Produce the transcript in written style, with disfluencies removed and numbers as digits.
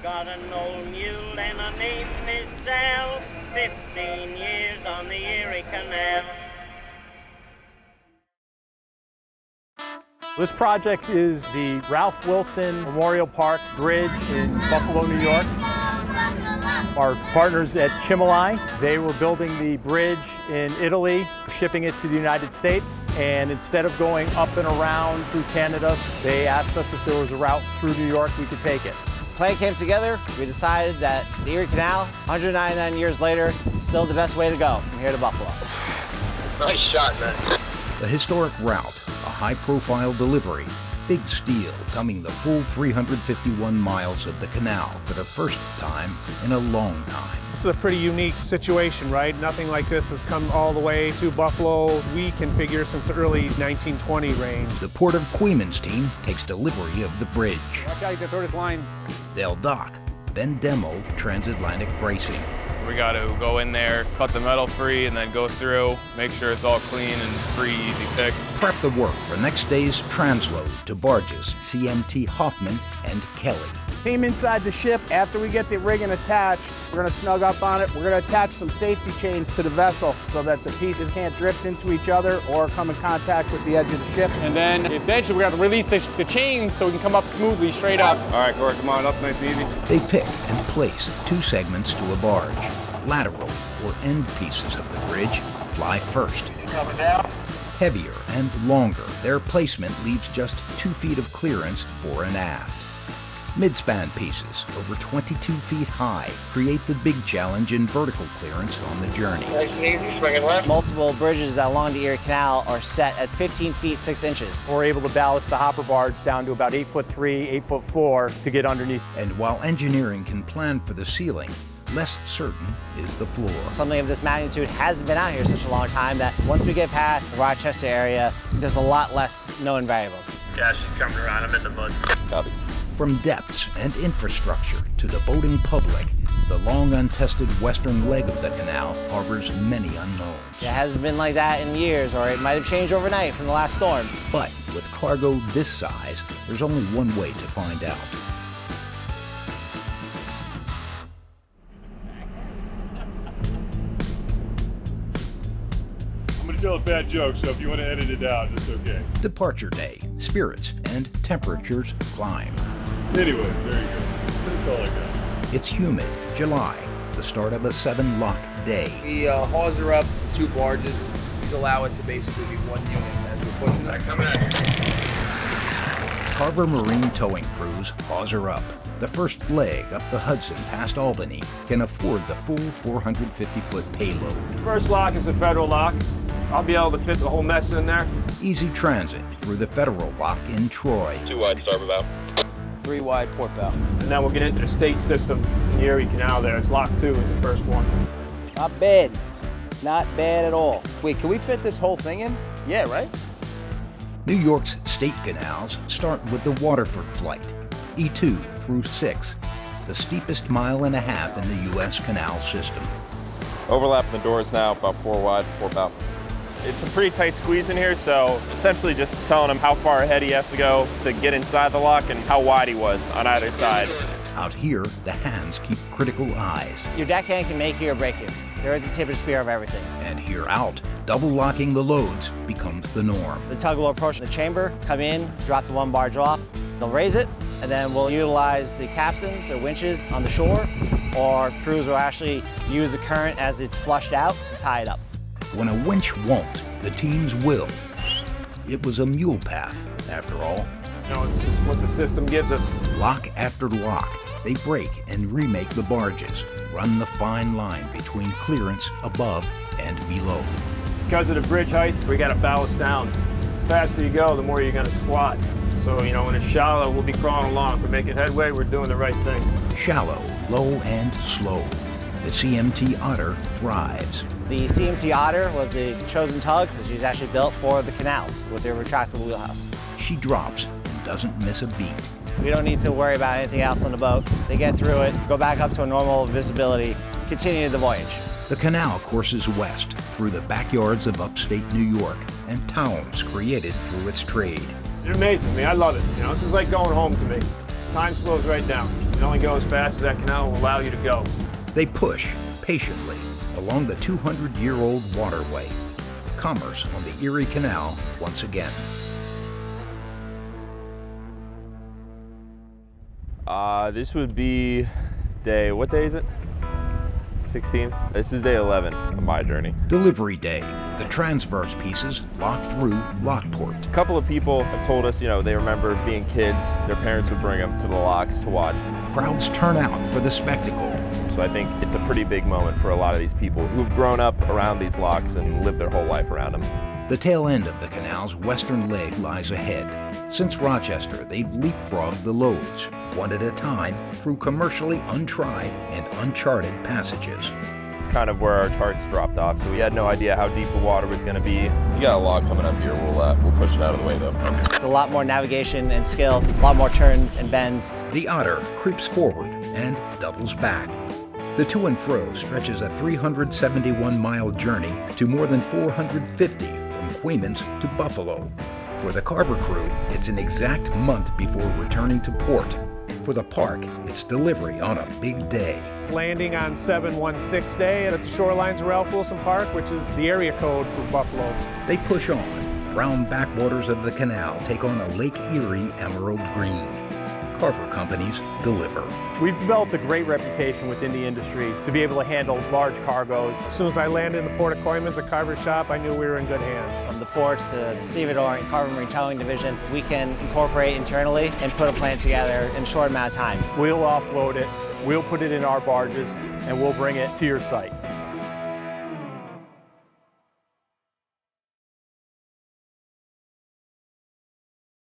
got an old mule and her name is Sal. 15 years on the Erie Canal. This project is the Ralph Wilson Memorial Park Bridge in Buffalo, New York. Our partners at Chimolai, they were building the bridge in Italy, shipping it to the United States, and instead of going up and around through Canada, they asked us if there was a route through New York we could take it. The plan came together. We decided that the Erie Canal, 199 years later, is still the best way to go from here to Buffalo. Nice shot, man. The historic route, a high-profile delivery, big steel coming the full 351 miles of the canal for the first time in a long time. This is a pretty unique situation, right? Nothing like this has come all the way to Buffalo, we can figure, since the early 1920 range. The Port of Queman's team takes delivery of the bridge. Watch out, you can throw this line. They'll dock, then demo transatlantic bracing. We got to go in there, cut the metal free, and then go through, make sure it's all clean and free, easy pick. Prep the work for next day's transload to barges CMT Hoffman and Kelly. Team inside the ship, after we get the rigging attached, we're going to snug up on it. We're going to attach some safety chains to the vessel so that the pieces can't drift into each other or come in contact with the edge of the ship. And then eventually we're going to release the chains so we can come up smoothly, straight up. All right, Corey, come on up, nice and easy. They pick and place two segments to a barge. Lateral or end pieces of the bridge fly first. Coming down. Heavier and longer, their placement leaves just 2 feet of clearance fore and aft. Midspan pieces, over 22 feet high, create the big challenge in vertical clearance on the journey. Nice and easy, swinging left. Multiple bridges along the Erie Canal are set at 15 feet 6 inches. We're able to ballast the hopper barge down to about 8'3", 8'4" to get underneath. And while engineering can plan for the ceiling, less certain is the floor. Something of this magnitude hasn't been out here such a long time that once we get past the Rochester area, there's a lot less known variables. Yeah, she's coming around. I'm in the mud. Copy. From depths and infrastructure to the boating public, the long untested western leg of the canal harbors many unknowns. It hasn't been like that in years, or it might have changed overnight from the last storm. But with cargo this size, there's only one way to find out. Tell a bad joke, so if you want to edit it out, it's okay. Departure day, spirits, and temperatures climb. Anyway, there you go. That's all I got. It's humid, July, the start of a 7-lock day. We hawser up 2 barges. We allow it to basically be one unit as we're pushing it. Coming at you. Carver Marine towing crews hawser up. The first leg up the Hudson past Albany can afford the full 450-foot payload. First lock is the federal lock. I'll be able to fit the whole mess in there. Easy transit through the federal lock in Troy. 2 wide starboard bow. 3 wide port bow. And then we'll get into the state system in the Erie Canal there. It's lock 2 is the first one. Not bad. Not bad at all. Wait, can we fit this whole thing in? Yeah, right? New York's state canals start with the Waterford Flight, E2 through 6, the steepest 1.5 miles in the U.S. canal system. Overlapping the doors now, about 4 wide, 4 bow. It's a pretty tight squeeze in here, so essentially just telling him how far ahead he has to go to get inside the lock and how wide he was on either side. Out here, the hands keep critical eyes. Your deckhand can make you or break you. They're at the tip of the spear of everything. And here out, double locking the loads becomes the norm. The tug will approach the chamber, come in, drop the 1 barge off. They'll raise it, and then we'll utilize the capstans or winches on the shore, or crews will actually use the current as it's flushed out and tie it up. When a winch won't, the teams will. It was a mule path, after all. No, it's just what the system gives us. Lock after lock, they break and remake the barges, run the fine line between clearance above and below. Because of the bridge height, we got to ballast down. The faster you go, the more you're going to squat. So, you know, when it's shallow, we'll be crawling along. If we're making headway, we're doing the right thing. Shallow, low, and slow. The CMT Otter thrives. The CMT Otter was the chosen tug because she was actually built for the canals with their retractable wheelhouse. She drops and doesn't miss a beat. We don't need to worry about anything else on the boat. They get through it, go back up to a normal visibility, continue the voyage. The canal courses west through the backyards of upstate New York and towns created through its trade. It amazes me. I love it. You know, this is like going home to me. Time slows right down. can only go as fast as that canal will allow you to go. They push patiently along the 200-year-old waterway. Commerce on the Erie Canal once again. This would be what day is it? 16th. This is day 11 of my journey. Delivery day. The transverse pieces lock through Lockport. A couple of people have told us, they remember being kids, their parents would bring them to the locks to watch. Crowds turn out for the spectacle. So I think it's a pretty big moment for a lot of these people who've grown up around these locks and lived their whole life around them. The tail end of the canal's western leg lies ahead. Since Rochester, they've leapfrogged the loads, one at a time, through commercially untried and uncharted passages. It's kind of where our charts dropped off, so we had no idea how deep the water was going to be. You got a log coming up here. We'll push it out of the way though. It's a lot more navigation and skill, a lot more turns and bends. The Otter creeps forward and doubles back. The to and fro stretches a 371-mile journey to more than 450 from Queens to Buffalo. For the Carver crew, it's an exact month before returning to port. For the park, it's delivery on a big day. It's landing on 7/16 day at the shorelines of Ralph Wilson Park, which is the area code for Buffalo. They push on. Brown backwaters of the canal take on a Lake Erie emerald green. Carver companies deliver. We've developed a great reputation within the industry to be able to handle large cargoes. As soon as I landed in the Port of Coymans at Carver shop, I knew we were in good hands. From the ports to the stevedore and Carver Marine Towing Division, we can incorporate internally and put a plan together in a short amount of time. We'll offload it, we'll put it in our barges, and we'll bring it to your site.